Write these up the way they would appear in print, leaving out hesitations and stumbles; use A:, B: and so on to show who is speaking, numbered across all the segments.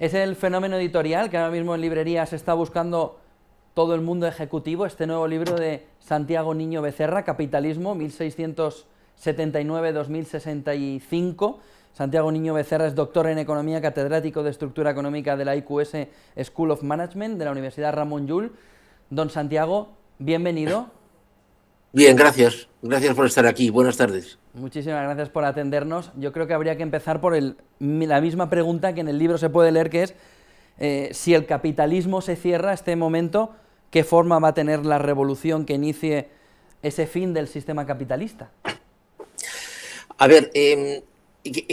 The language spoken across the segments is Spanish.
A: Es el fenómeno editorial que ahora mismo en librerías está buscando todo el mundo ejecutivo, este nuevo libro de Santiago Niño Becerra, Capitalismo, 1679-2065. Santiago Niño Becerra es doctor en Economía, catedrático de Estructura Económica de la IQS School of Management de la Universidad Ramon Llull. Don Santiago, bienvenido.
B: Bien, gracias. Gracias por estar aquí. Buenas tardes.
A: Muchísimas gracias por atendernos. Yo creo que habría que empezar por la misma pregunta que en el libro se puede leer, que es si el capitalismo se cierra este momento, ¿qué forma va a tener la revolución que inicie ese fin del sistema capitalista?
B: A ver, que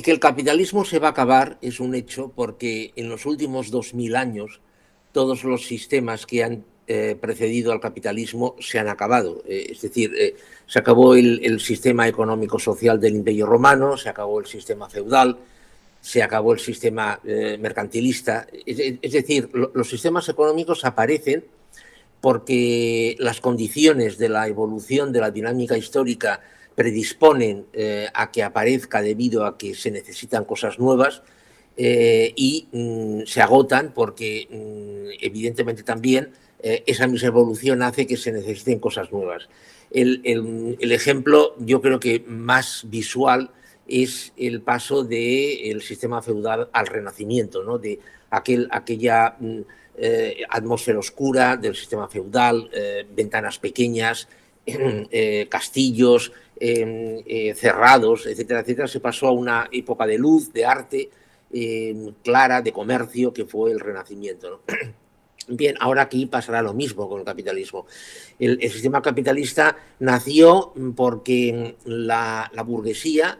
B: el capitalismo se va a acabar es un hecho porque en los últimos 2000 años todos los sistemas que han precedido al capitalismo se han acabado. Es decir, se acabó el sistema económico-social del Imperio Romano, se acabó el sistema feudal, se acabó el sistema mercantilista. Es decir, los sistemas económicos aparecen porque las condiciones de la evolución de la dinámica histórica predisponen a que aparezca debido a que se necesitan cosas nuevas y se agotan porque evidentemente también esa misma evolución hace que se necesiten cosas nuevas. El ejemplo, yo creo que más visual, es el paso del sistema feudal al renacimiento, ¿no? De aquella atmósfera oscura del sistema feudal, ventanas pequeñas, castillos cerrados, etcétera, etcétera. Se pasó a una época de luz, de arte clara, de comercio, que fue el Renacimiento, ¿no? Bien, ahora aquí pasará lo mismo con el capitalismo. El sistema capitalista nació porque la burguesía,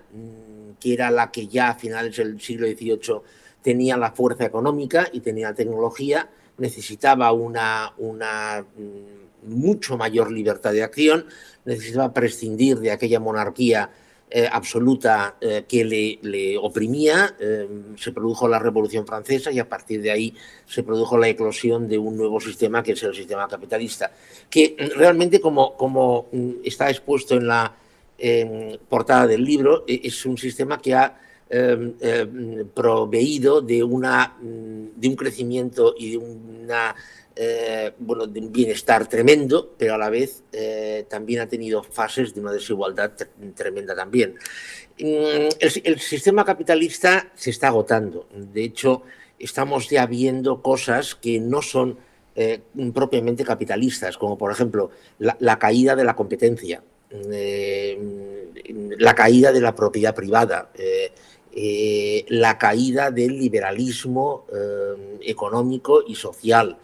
B: que era la que ya a finales del siglo XVIII tenía la fuerza económica y tenía la tecnología, necesitaba una mucho mayor libertad de acción, necesitaba prescindir de aquella monarquía absoluta que le oprimía. Se produjo la Revolución Francesa y a partir de ahí se produjo la eclosión de un nuevo sistema, que es el sistema capitalista, que realmente, como está expuesto en la portada del libro, es un sistema que ha proveído de un crecimiento y de de un bienestar tremendo, pero a la vez también ha tenido fases de una desigualdad tremenda también. El sistema capitalista se está agotando. De hecho, estamos ya viendo cosas que no son propiamente capitalistas, como por ejemplo la caída de la competencia, la caída de la propiedad privada, la caída del liberalismo económico y social.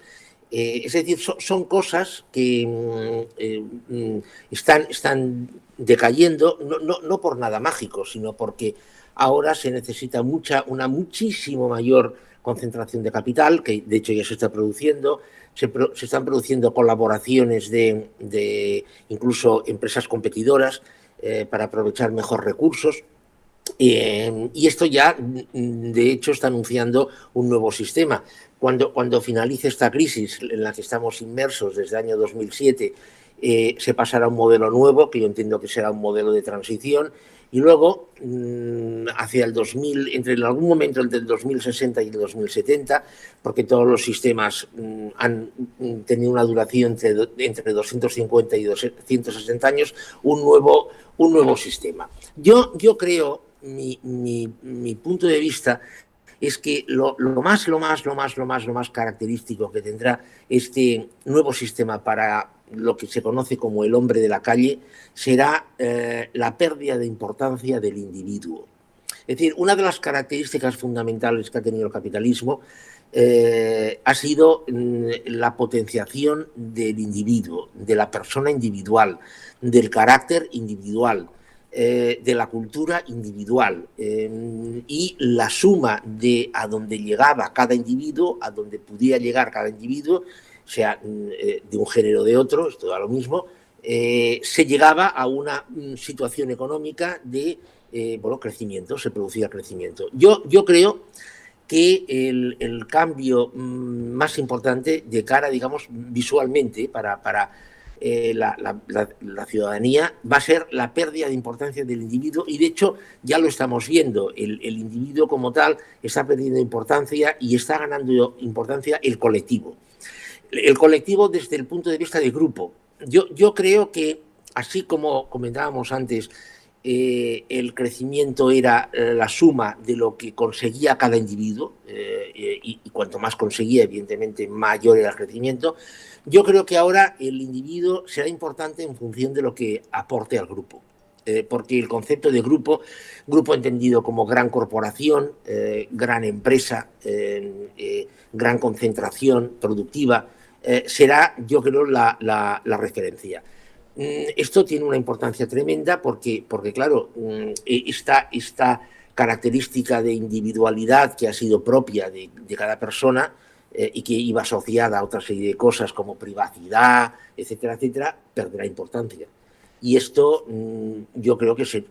B: Es decir, son cosas que están decayendo, no por nada mágico, sino porque ahora se necesita una muchísimo mayor concentración de capital, que de hecho ya se está produciendo. Se están produciendo colaboraciones de incluso empresas competidoras para aprovechar mejor recursos. Y esto ya, de hecho, está anunciando un nuevo sistema. Cuando finalice esta crisis en la que estamos inmersos desde el año 2007, se pasará a un modelo nuevo, que yo entiendo que será un modelo de transición, y luego, hacia el 2000, entre en algún momento entre el 2060 y el 2070, porque todos los sistemas han tenido una duración entre 250 y 260 años, un nuevo sistema. Yo creo, mi punto de vista es que lo más característico que tendrá este nuevo sistema para lo que se conoce como el hombre de la calle será la pérdida de importancia del individuo. Es decir, una de las características fundamentales que ha tenido el capitalismo ha sido la potenciación del individuo, de la persona individual, del carácter individual, de la cultura individual y la suma de a donde llegaba cada individuo, a donde pudiera llegar cada individuo, sea de un género o de otro, esto da lo mismo, se llegaba a una situación económica de crecimiento, se producía crecimiento. Yo creo que el cambio más importante de cara, digamos, visualmente, para la ciudadanía, va a ser la pérdida de importancia del individuo, y de hecho ya lo estamos viendo. El individuo como tal está perdiendo importancia y está ganando importancia el colectivo. El colectivo desde el punto de vista de grupo. Yo creo que, así como comentábamos antes, el crecimiento era la suma de lo que conseguía cada individuo, y cuanto más conseguía, evidentemente, mayor era el crecimiento. Yo creo que ahora el individuo será importante en función de lo que aporte al grupo. Porque el concepto de grupo entendido como gran corporación, gran empresa, gran concentración productiva, será, yo creo, la referencia. Esto tiene una importancia tremenda porque claro, esta característica de individualidad que ha sido propia de cada persona, y que iba asociada a otra serie de cosas como privacidad, etcétera, etcétera, perderá importancia. Y esto yo creo que se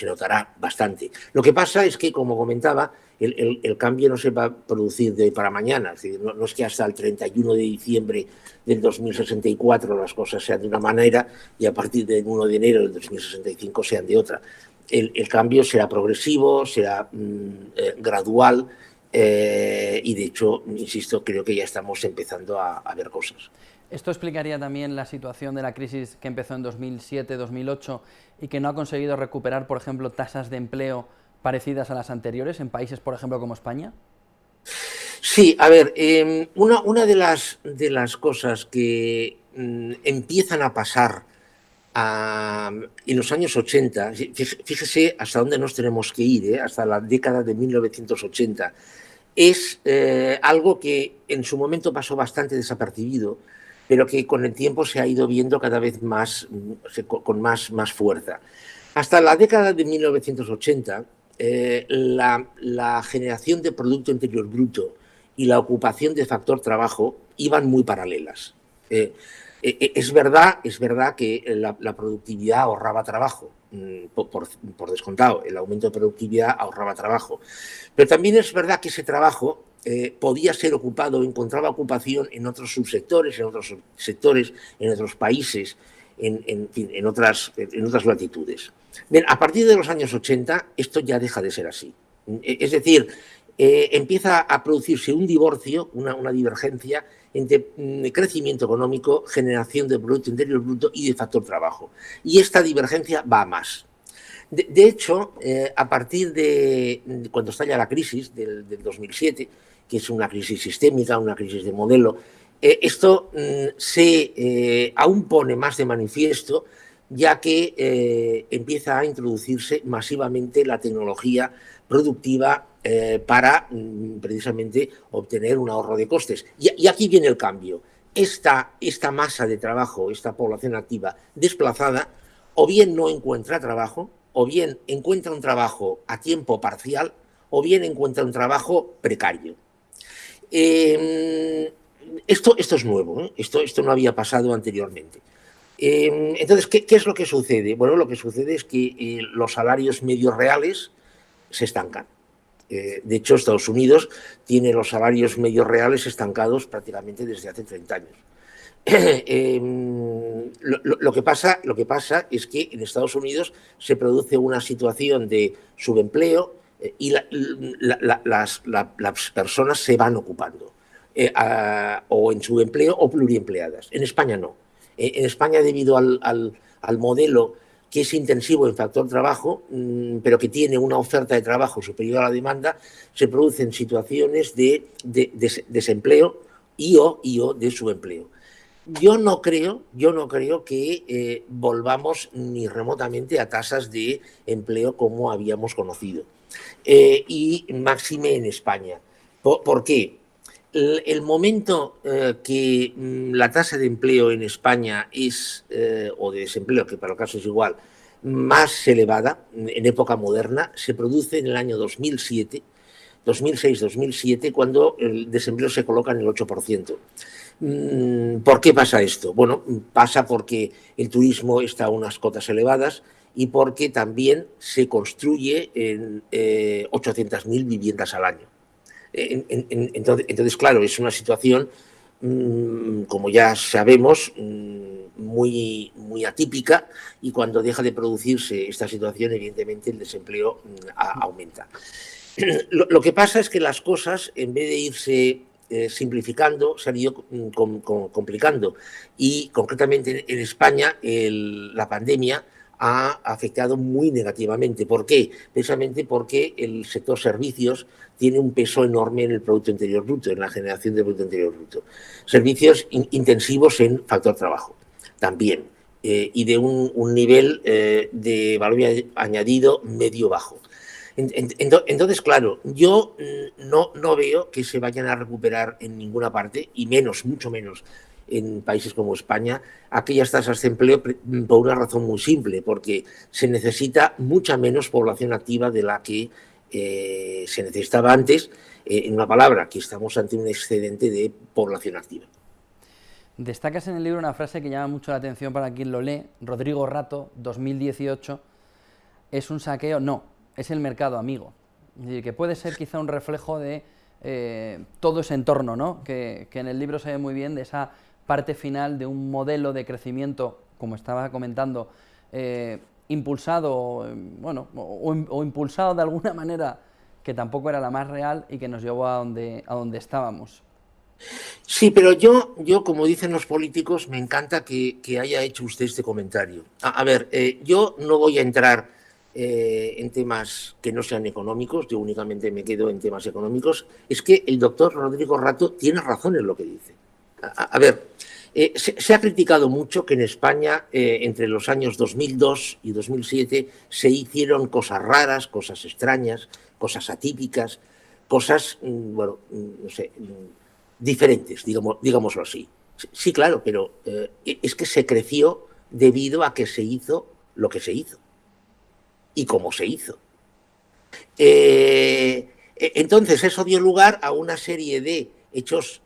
B: notará bastante. Lo que pasa es que, como comentaba, el cambio no se va a producir de hoy para mañana. Es decir, no es que hasta el 31 de diciembre del 2064 las cosas sean de una manera y a partir del 1 de enero del 2065 sean de otra. El cambio será progresivo, será gradual, y de hecho, insisto, creo que ya estamos empezando a ver cosas.
A: ¿Esto explicaría también la situación de la crisis que empezó en 2007-2008 y que no ha conseguido recuperar, por ejemplo, tasas de empleo parecidas a las anteriores en países, por ejemplo, como España?
B: Sí, a ver, una de las cosas que empiezan a pasar en los años 80, fíjese hasta dónde nos tenemos que ir, hasta la década de 1980, es algo que en su momento pasó bastante desapercibido, pero que con el tiempo se ha ido viendo cada vez más, con más fuerza. Hasta la década de 1980, la generación de Producto Interior Bruto y la ocupación de factor trabajo iban muy paralelas. Es verdad que la productividad ahorraba trabajo, por descontado, el aumento de productividad ahorraba trabajo, pero también es verdad que ese trabajo podía ser ocupado, encontraba ocupación en otros subsectores, en otros sectores, en otros países, en otras latitudes. Bien, a partir de los años 80 esto ya deja de ser así. Es decir, empieza a producirse un divorcio, una divergencia entre crecimiento económico, generación de Producto Interior Bruto y de factor trabajo. Y esta divergencia va a más. De hecho, a partir de cuando estalla la crisis del 2007, que es una crisis sistémica, una crisis de modelo, esto se aún pone más de manifiesto, ya que empieza a introducirse masivamente la tecnología productiva para precisamente obtener un ahorro de costes. Y aquí viene el cambio. Esta masa de trabajo, esta población activa desplazada, o bien no encuentra trabajo, o bien encuentra un trabajo a tiempo parcial, o bien encuentra un trabajo precario. Esto es nuevo, esto no había pasado anteriormente. Entonces, ¿qué es lo que sucede? Bueno, lo que sucede es que los salarios medios reales se estancan. De hecho, Estados Unidos tiene los salarios medios reales estancados prácticamente desde hace 30 años. Lo que pasa es que en Estados Unidos se produce una situación de subempleo, y las personas se van ocupando, o en subempleo o pluriempleadas. En España no. En España, debido al modelo que es intensivo en factor trabajo, pero que tiene una oferta de trabajo superior a la demanda, se producen situaciones de desempleo y o de subempleo. Yo no creo que volvamos ni remotamente a tasas de empleo como habíamos conocido, y máxime en España. ¿Por qué? El momento que la tasa de empleo en España es, o de desempleo, que para el caso es igual, más elevada en época moderna, se produce en el año 2006-2007, cuando el desempleo se coloca en el 8%. ¿Por qué pasa esto? Bueno, pasa porque el turismo está a unas cotas elevadas y porque también se construye en 800.000 viviendas al año. Entonces, claro, es una situación, como ya sabemos, muy atípica, y cuando deja de producirse esta situación, evidentemente el desempleo aumenta. Lo que pasa es que las cosas, en vez de irse simplificando, se han ido complicando, y concretamente en España la pandemia ha afectado muy negativamente. ¿Por qué? Precisamente porque el sector servicios tiene un peso enorme en el Producto Interior Bruto, en la generación de Producto Interior Bruto. Servicios intensivos en factor trabajo también, y de un nivel de valor añadido medio-bajo. Entonces, claro, yo no veo que se vayan a recuperar en ninguna parte, y mucho menos en países como España, aquellas tasas de empleo, por una razón muy simple, porque se necesita mucha menos población activa de la que se necesitaba antes. En una palabra, que estamos ante un excedente de población activa.
A: Destacas en el libro una frase que llama mucho la atención para quien lo lee. Rodrigo Rato, 2018, ¿es un saqueo? No, es el mercado amigo. Es decir, que puede ser quizá un reflejo de todo ese entorno, ¿no? Que en el libro se ve muy bien, de esa parte final de un modelo de crecimiento, como estaba comentando, impulsado, bueno, o impulsado de alguna manera que tampoco era la más real y que nos llevó a donde estábamos.
B: Sí, pero yo, como dicen los políticos, me encanta que haya hecho usted este comentario. A ver, yo no voy a entrar en temas que no sean económicos, yo únicamente me quedo en temas económicos. Es que el doctor Rodrigo Rato tiene razón en lo que dice. A ver, se ha criticado mucho que en España, entre los años 2002 y 2007, se hicieron cosas raras, cosas extrañas, cosas atípicas, cosas, bueno, no sé, diferentes, digámoslo así. Sí, claro, pero es que se creció debido a que se hizo lo que se hizo y cómo se hizo. Entonces, eso dio lugar a una serie de hechos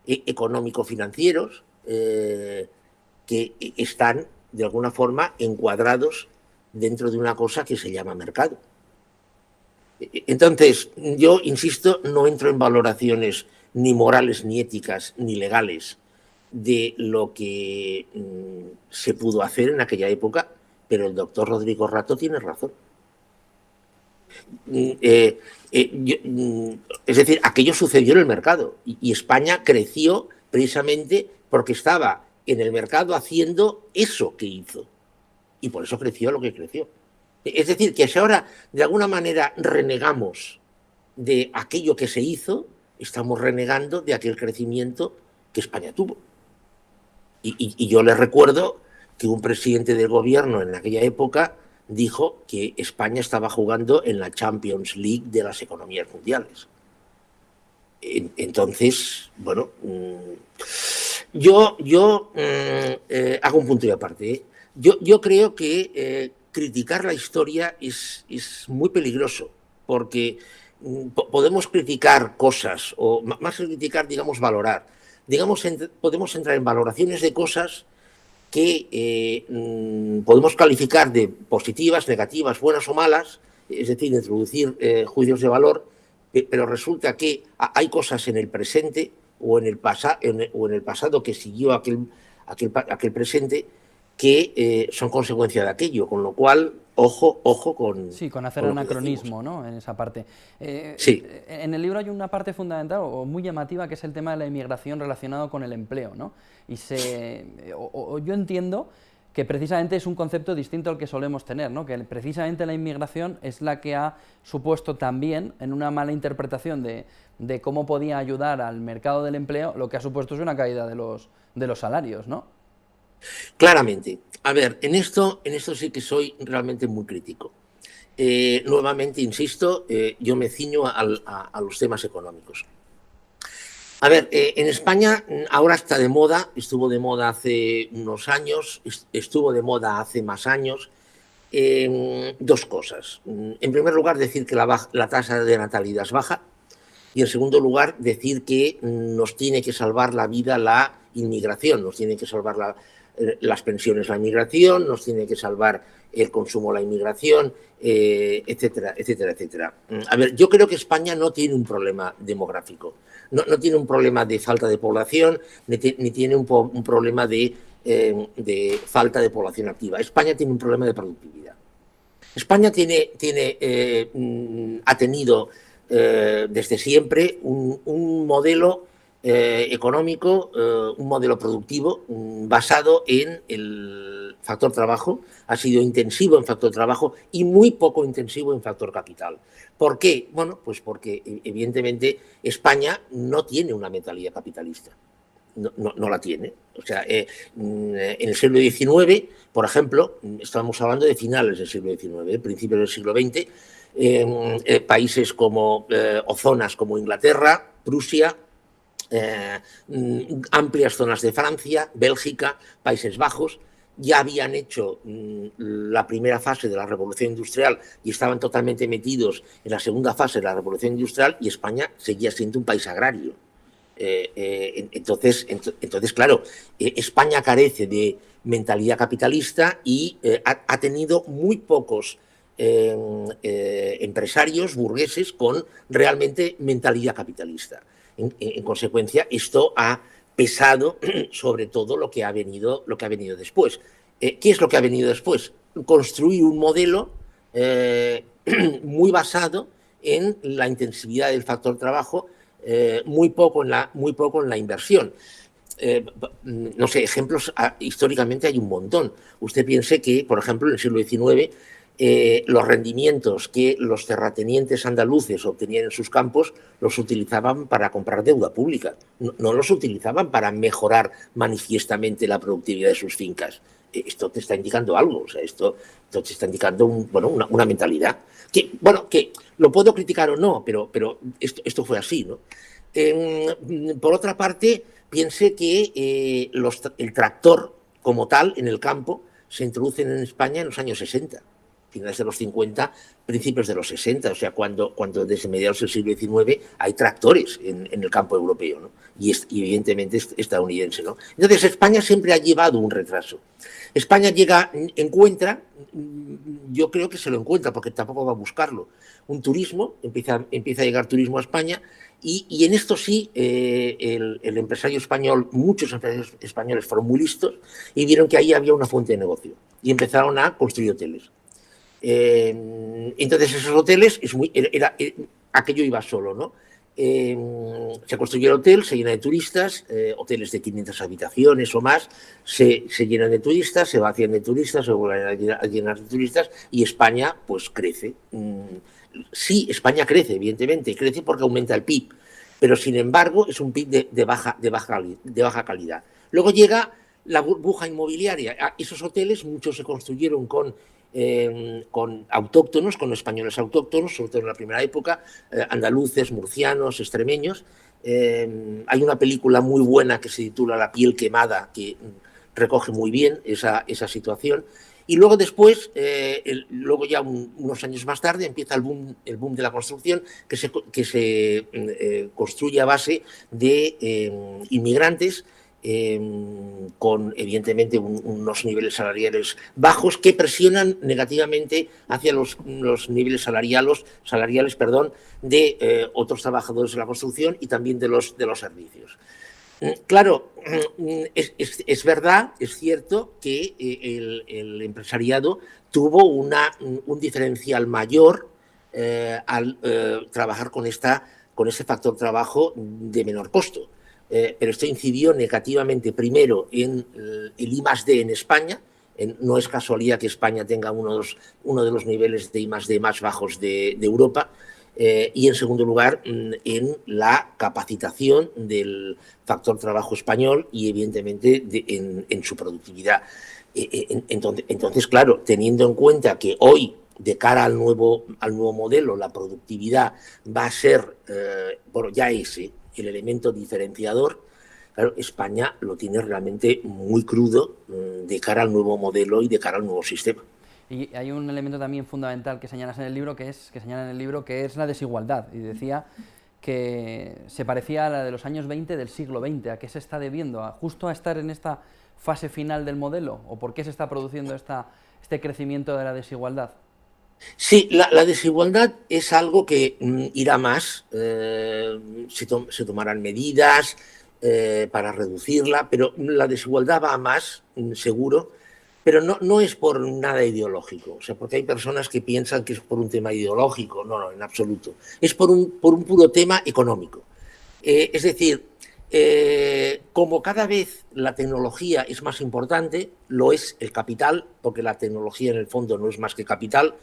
B: económico-financieros que están, de alguna forma, encuadrados dentro de una cosa que se llama mercado. Entonces, yo, insisto, no entro en valoraciones ni morales, ni éticas, ni legales de lo que se pudo hacer en aquella época, pero el doctor Rodrigo Rato tiene razón. Es decir, aquello sucedió en el mercado, y España creció precisamente porque estaba en el mercado haciendo eso que hizo, y por eso creció lo que creció. Es decir, que si ahora de alguna manera renegamos de aquello que se hizo, estamos renegando de aquel crecimiento que España tuvo. Y yo les recuerdo que un presidente del gobierno en aquella época dijo que España estaba jugando en la Champions League de las economías mundiales. Entonces, bueno, yo hago un punto y aparte. Yo creo que criticar la historia es muy peligroso, porque podemos criticar cosas, o más que criticar, digamos, valorar. Podemos entrar en valoraciones de cosas que podemos calificar de positivas, negativas, buenas o malas, es decir, introducir juicios de valor, pero resulta que hay cosas en el presente o en el pasado que siguió aquel presente que son consecuencia de aquello, con lo cual, ojo con...
A: Sí, con hacer anacronismo, ¿no?, en esa parte.
B: Sí.
A: En el libro hay una parte fundamental o muy llamativa, que es el tema de la inmigración relacionado con el empleo, ¿no? Y yo entiendo que precisamente es un concepto distinto al que solemos tener, ¿no? Que precisamente la inmigración es la que ha supuesto también, en una mala interpretación de cómo podía ayudar al mercado del empleo, lo que ha supuesto es una caída de los salarios, ¿no?
B: Claramente. A ver, en esto sí que soy realmente muy crítico. Nuevamente, insisto, yo me ciño a los temas económicos. A ver, en España ahora está de moda, estuvo de moda hace unos años, estuvo de moda hace más años, dos cosas. En primer lugar, decir que la tasa de natalidad es baja, y en segundo lugar, decir que nos tiene que salvar la vida la inmigración, nos tiene que salvar las pensiones la inmigración, nos tiene que salvar el consumo la inmigración, etcétera, etcétera, etcétera. A ver, yo creo que España no tiene un problema demográfico, no tiene un problema de falta de población, ni tiene un problema de de falta de población activa. España tiene un problema de productividad. España ha tenido desde siempre un modelo económico, un modelo productivo basado en el factor trabajo. Ha sido intensivo en factor trabajo y muy poco intensivo en factor capital. ¿Por qué? Bueno, pues porque evidentemente España no tiene una mentalidad capitalista. No la tiene. O sea, en el siglo XIX, por ejemplo, estamos hablando de finales del siglo XIX, principios del siglo XX, países como o zonas como Inglaterra, Prusia, amplias zonas de Francia, Bélgica, Países Bajos, ya habían hecho la primera fase de la revolución industrial y estaban totalmente metidos en la segunda fase de la revolución industrial, y España seguía siendo un país agrario. Entonces, claro, España carece de mentalidad capitalista y ha tenido muy pocos empresarios burgueses con realmente mentalidad capitalista. En consecuencia, esto ha pesado sobre todo lo que ha venido después. ¿Qué es lo que ha venido después? Construir un modelo muy basado en la intensividad del factor trabajo, muy poco en la inversión. No sé, ejemplos históricamente hay un montón. Usted piense que, por ejemplo, en el siglo XIX, los rendimientos que los terratenientes andaluces obtenían en sus campos los utilizaban para comprar deuda pública, no los utilizaban para mejorar manifiestamente la productividad de sus fincas. Esto te está indicando algo, o sea, esto te está indicando una mentalidad. Que lo puedo criticar o no, pero esto fue así, ¿no? Por otra parte, piense que el tractor como tal en el campo se introduce en España en los años 60, finales de los 50, principios de los 60, o sea, cuando desde mediados del siglo XIX hay tractores en el campo europeo, ¿no? y evidentemente estadounidense, ¿no? Entonces España siempre ha llevado un retraso. España encuentra, yo creo que se lo encuentra porque tampoco va a buscarlo, un turismo, empieza a llegar turismo a España, y en esto sí el empresario español, muchos empresarios españoles fueron muy listos y vieron que ahí había una fuente de negocio y empezaron a construir hoteles. Entonces esos hoteles, aquello iba solo, ¿no? Se construye el hotel, se llena de turistas, hoteles de 500 habitaciones o más, se llenan de turistas, se vacían de turistas, se vuelven a llenar de turistas, y España pues crece. Sí, España crece, evidentemente, crece porque aumenta el PIB, pero sin embargo es un PIB de baja calidad. Luego llega la burbuja inmobiliaria. Esos hoteles, muchos se construyeron con autóctonos, con españoles autóctonos, sobre todo en la primera época, andaluces, murcianos, extremeños. Hay una película muy buena que se titula La piel quemada, que recoge muy bien esa situación. Y luego después, luego ya unos años más tarde, empieza el boom de la construcción, que se construye a base de inmigrantes, con evidentemente unos niveles salariales bajos que presionan negativamente hacia los niveles salariales de otros trabajadores de la construcción y también de los servicios. Claro, es verdad, es cierto que el empresariado tuvo un diferencial mayor al trabajar con ese factor trabajo de menor costo. Pero esto incidió negativamente primero en el I+D en España. No es casualidad que España tenga uno de los niveles de I+D más bajos de Europa. Y en segundo lugar, en la capacitación del factor trabajo español y evidentemente en su productividad. Entonces, claro, teniendo en cuenta que hoy, de cara al nuevo modelo, la productividad va a ser, ya ese, el elemento diferenciador. Claro, España lo tiene realmente muy crudo de cara al nuevo modelo y de cara al nuevo sistema.
A: Y hay un elemento también fundamental que señalas en el libro, que es la desigualdad. Y decía que se parecía a la de los años 20 del siglo XX. ¿A qué se está debiendo? ¿Justo a estar en esta fase final del modelo? ¿O por qué se está produciendo este crecimiento de la desigualdad?
B: Sí, la desigualdad es algo que irá más, se tomarán medidas, para reducirla, pero la desigualdad va a más, seguro, pero no es por nada ideológico, o sea, porque hay personas que piensan que es por un tema ideológico, no, en absoluto, es por un puro tema económico. Es decir, como cada vez la tecnología es más importante, lo es el capital, porque la tecnología en el fondo no es más que capital,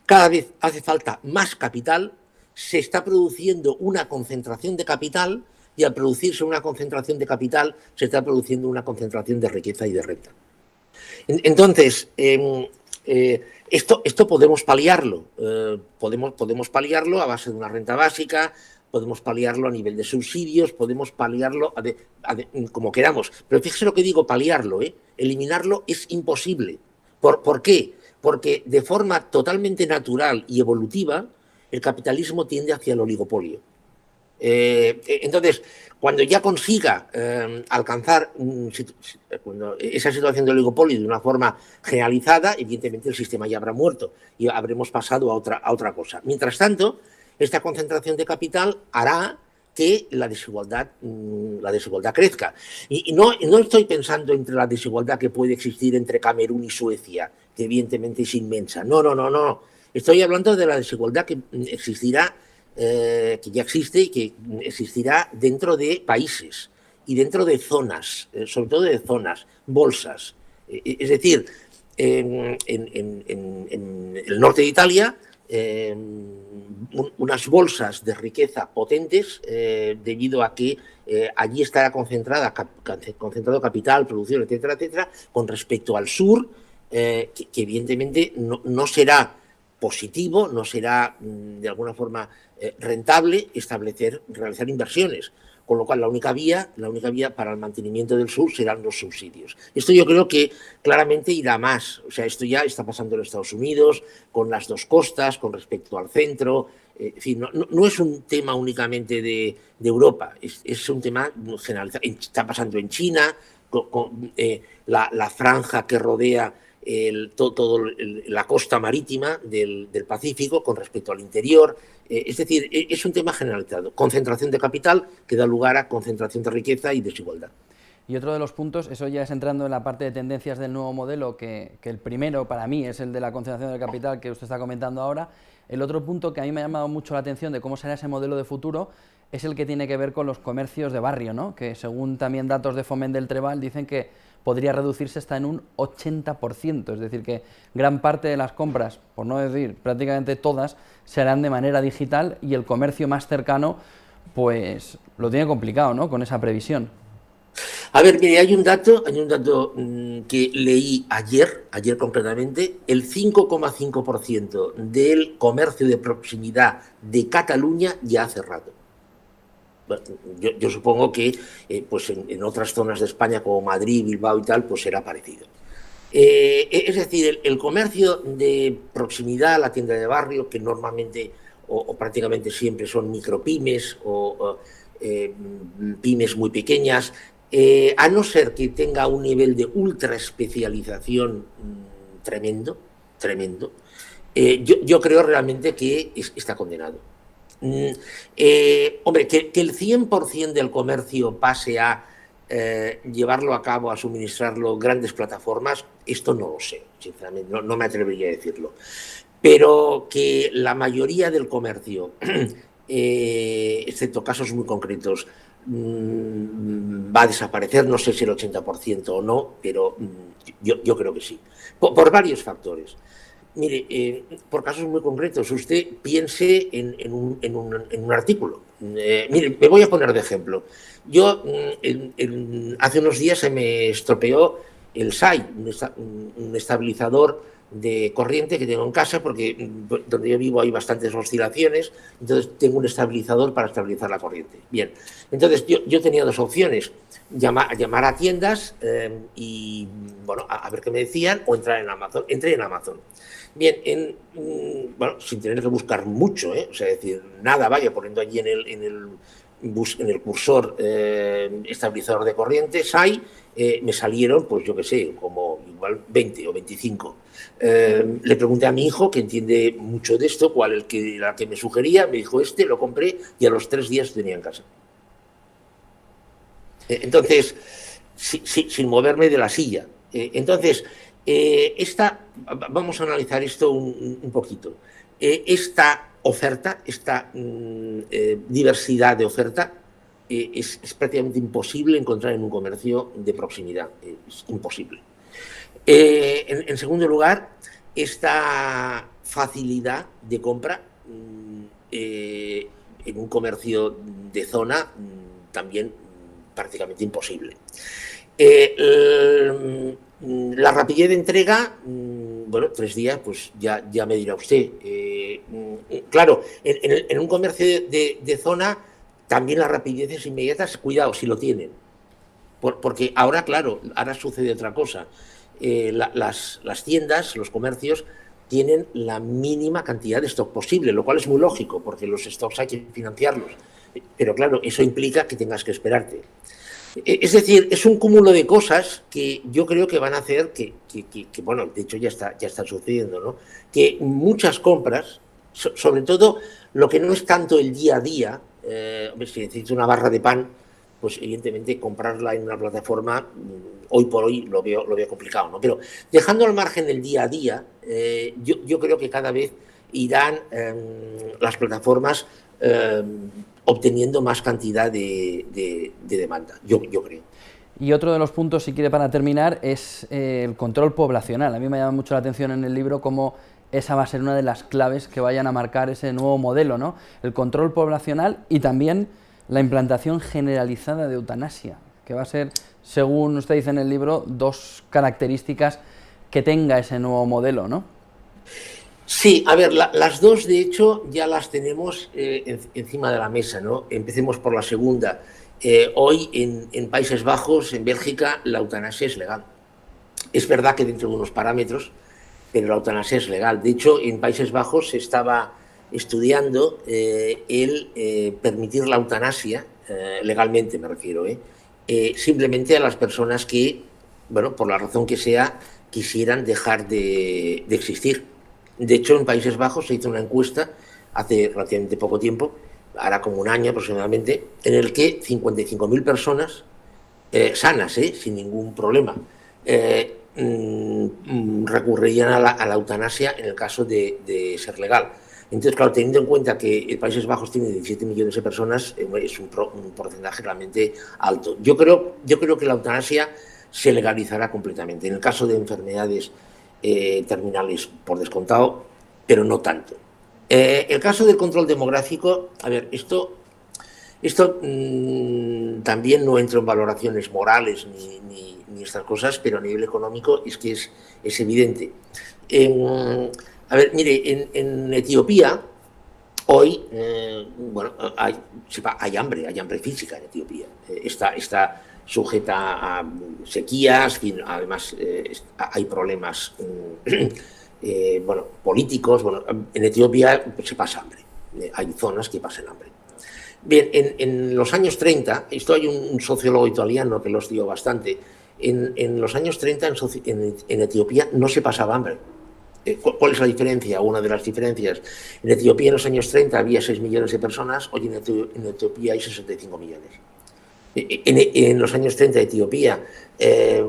B: cada vez hace falta más capital, se está produciendo una concentración de capital y al producirse una concentración de capital se está produciendo una concentración de riqueza y de renta. Entonces, esto podemos paliarlo, podemos paliarlo a base de una renta básica, podemos paliarlo a nivel de subsidios, podemos paliarlo como queramos. Pero fíjese lo que digo, paliarlo, eliminarlo es imposible. ¿Por qué? Porque de forma totalmente natural y evolutiva, el capitalismo tiende hacia el oligopolio. Entonces, cuando ya consiga alcanzar esa situación de oligopolio de una forma generalizada, evidentemente el sistema ya habrá muerto y habremos pasado a otra cosa. Mientras tanto, esta concentración de capital hará que la desigualdad crezca. Y no estoy pensando entre la desigualdad que puede existir entre Camerún y Suecia, que evidentemente es inmensa. No. Estoy hablando de la desigualdad que existirá, que ya existe y que existirá dentro de países y dentro de zonas, sobre todo de zonas, bolsas. Es decir, en el norte de Italia, unas bolsas de riqueza potentes, debido a que allí estará concentrado capital, producción, etcétera, etcétera, con respecto al sur, que evidentemente no será positivo, no será de alguna forma rentable realizar inversiones, con lo cual la única vía para el mantenimiento del sur serán los subsidios. Esto yo creo que claramente irá más, o sea, esto ya está pasando en Estados Unidos, con las dos costas, con respecto al centro, en fin, no es un tema únicamente de Europa, es un tema generalizado, está pasando en China, con la franja que rodea la costa marítima del Pacífico con respecto al interior. Es decir, es un tema generalizado. Concentración de capital que da lugar a concentración de riqueza y desigualdad.
A: Y otro de los puntos, eso ya es entrando en la parte de tendencias del nuevo modelo, que el primero para mí es el de la concentración del capital que usted está comentando ahora. El otro punto que a mí me ha llamado mucho la atención de cómo será ese modelo de futuro es el que tiene que ver con los comercios de barrio, ¿no? Que según también datos de Foment del Treball dicen que podría reducirse hasta en un 80%, es decir, que gran parte de las compras, por no decir prácticamente todas, se harán de manera digital y el comercio más cercano pues lo tiene complicado, ¿no?, con esa previsión.
B: A ver, mire, hay un dato que leí ayer concretamente, el 5,5% del comercio de proximidad de Cataluña ya ha cerrado. Yo supongo que pues en otras zonas de España como Madrid, Bilbao y tal, pues será parecido. Es decir, el comercio de proximidad, la tienda de barrio, que normalmente o prácticamente siempre son micropymes o pymes muy pequeñas, a no ser que tenga un nivel de ultra especialización tremendo, yo creo realmente que está condenado. Hombre, que el 100% del comercio pase a llevarlo a cabo, a suministrarlo grandes plataformas, esto no lo sé, sinceramente, no me atrevería a decirlo. Pero que la mayoría del comercio, excepto casos muy concretos, va a desaparecer, no sé si el 80% o no, pero yo creo que sí, por varios factores. Mire, por casos muy concretos, usted piense en un artículo. Mire, me voy a poner de ejemplo. Yo hace unos días se me estropeó el SAI, un estabilizador de corriente que tengo en casa, porque donde yo vivo hay bastantes oscilaciones, entonces tengo un estabilizador para estabilizar la corriente. Bien, entonces yo tenía dos opciones, llamar a tiendas y, bueno, a ver qué me decían, o entrar en Amazon. Entré en Amazon. Bien, bueno, sin tener que buscar mucho, o sea, decir, nada, vaya poniendo allí en el cursor estabilizador de corriente, SAI, me salieron, pues yo qué sé, como igual 20 o 25. Le pregunté a mi hijo, que entiende mucho de esto, cuál era el que me sugería, me dijo lo compré y a los 3 días tenía en casa. Entonces, sin moverme de la silla. Entonces, vamos a analizar esto un poquito. Esta oferta, esta diversidad de oferta, es prácticamente imposible encontrar en un comercio de proximidad. Es imposible. En segundo lugar, esta facilidad de compra en un comercio de zona también prácticamente imposible. La rapidez de entrega, bueno, 3 días, pues ya me dirá usted. Claro, en un comercio de zona también la rapidez es inmediata, cuidado si lo tienen. Porque ahora, claro, ahora sucede otra cosa. Las tiendas, los comercios, tienen la mínima cantidad de stock posible, lo cual es muy lógico, porque los stocks hay que financiarlos. Pero claro, eso implica que tengas que esperarte. Es decir, es un cúmulo de cosas que yo creo que van a hacer que bueno, de hecho ya está sucediendo, ¿no? Que muchas compras, sobre todo lo que no es tanto el día a día, si necesito una barra de pan, pues evidentemente comprarla en una plataforma hoy por hoy lo veo complicado, ¿no? Pero dejando al margen el día a día, yo creo que cada vez irán las plataformas obteniendo más cantidad de demanda, yo creo.
A: Y otro de los puntos, si quiere, para terminar, es el control poblacional. A mí me llama mucho la atención en el libro cómo esa va a ser una de las claves que vayan a marcar ese nuevo modelo, ¿no? El control poblacional y también la implantación generalizada de eutanasia, que va a ser, según usted dice en el libro, 2 características que tenga ese nuevo modelo, ¿no?
B: Sí, a ver, las 2 de hecho ya las tenemos encima de la mesa, ¿no? Empecemos por la segunda. Hoy en Países Bajos, en Bélgica, la eutanasia es legal. Es verdad que dentro de unos parámetros, pero la eutanasia es legal. De hecho, en Países Bajos se estaba estudiando el permitir la eutanasia, legalmente me refiero, simplemente a las personas que, bueno, por la razón que sea, quisieran dejar de existir. De hecho, en Países Bajos se hizo una encuesta hace relativamente poco tiempo, ahora como un año aproximadamente, en el que 55.000 personas sanas, sin ningún problema, recurrirían a la eutanasia en el caso de ser legal. Entonces, claro, teniendo en cuenta que Países Bajos tiene 17 millones de personas, es un porcentaje realmente alto. Yo creo que la eutanasia se legalizará completamente. En el caso de enfermedades terminales, por descontado, pero no tanto. El caso del control demográfico, a ver, esto también no entro en valoraciones morales ni estas cosas, pero a nivel económico es que es evidente. A ver, mire, en Etiopía hoy, bueno, hay hambre física en Etiopía. Está sujeta a sequías, además hay problemas bueno, políticos. Bueno, en Etiopía se pasa hambre, hay zonas que pasan hambre. Bien, en los años 30, esto hay un sociólogo italiano que lo estudió bastante, en los años 30 en Etiopía no se pasaba hambre. ¿Cuál es la diferencia? Una de las diferencias. En Etiopía en los años 30 había 6 millones de personas, hoy en Etiopía hay 65 millones. En los años 30 Etiopía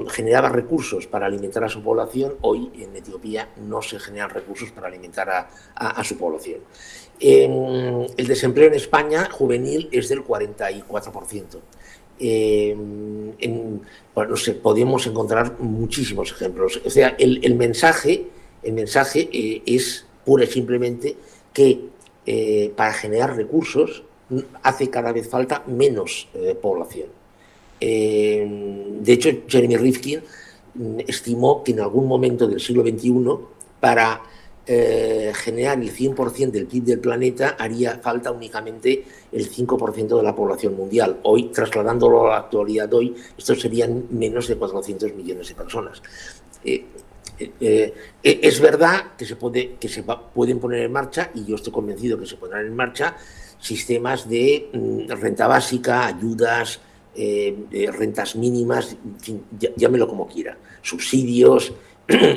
B: generaba recursos para alimentar a su población, hoy en Etiopía no se generan recursos para alimentar a su población. El desempleo en España juvenil es del 44%. Bueno, no sé, podemos encontrar muchísimos ejemplos. O sea, el mensaje es pura y simplemente que para generar recursos hace cada vez falta menos población. De hecho, Jeremy Rifkin estimó que en algún momento del siglo XXI, para generar el 100% del PIB del planeta, haría falta únicamente el 5% de la población mundial. Hoy, trasladándolo a la actualidad de hoy, estos serían menos de 400 millones de personas. Es verdad que se pueden poner en marcha, y yo estoy convencido que se pondrán en marcha, sistemas de renta básica, ayudas, rentas mínimas, en fin, llámelo como quiera, subsidios,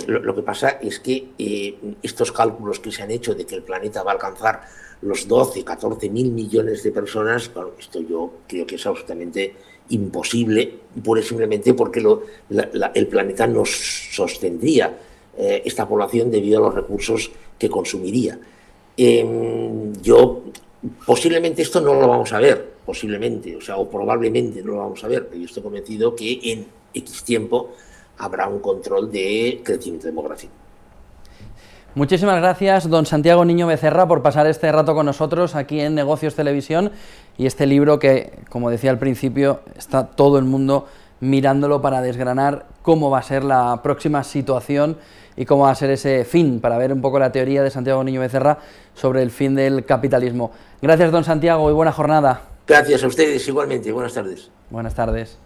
B: Lo que pasa es que estos cálculos que se han hecho de que el planeta va a alcanzar los 12, 14 mil millones de personas, bueno, esto yo creo que es absolutamente imposible, pura y simplemente porque el planeta no sostendría esta población debido a los recursos que consumiría. Posiblemente esto no lo vamos a ver, posiblemente, o probablemente no lo vamos a ver, pero yo estoy convencido que en X tiempo habrá un control de crecimiento demográfico.
A: Muchísimas gracias, don Santiago Niño Becerra, por pasar este rato con nosotros aquí en Negocios Televisión, y este libro que, como decía al principio, está todo el mundo mirándolo para desgranar cómo va a ser la próxima situación y cómo va a ser ese fin, para ver un poco la teoría de Santiago Niño Becerra sobre el fin del capitalismo. Gracias, don Santiago, y buena jornada.
B: Gracias a ustedes igualmente. Buenas tardes.
A: Buenas tardes.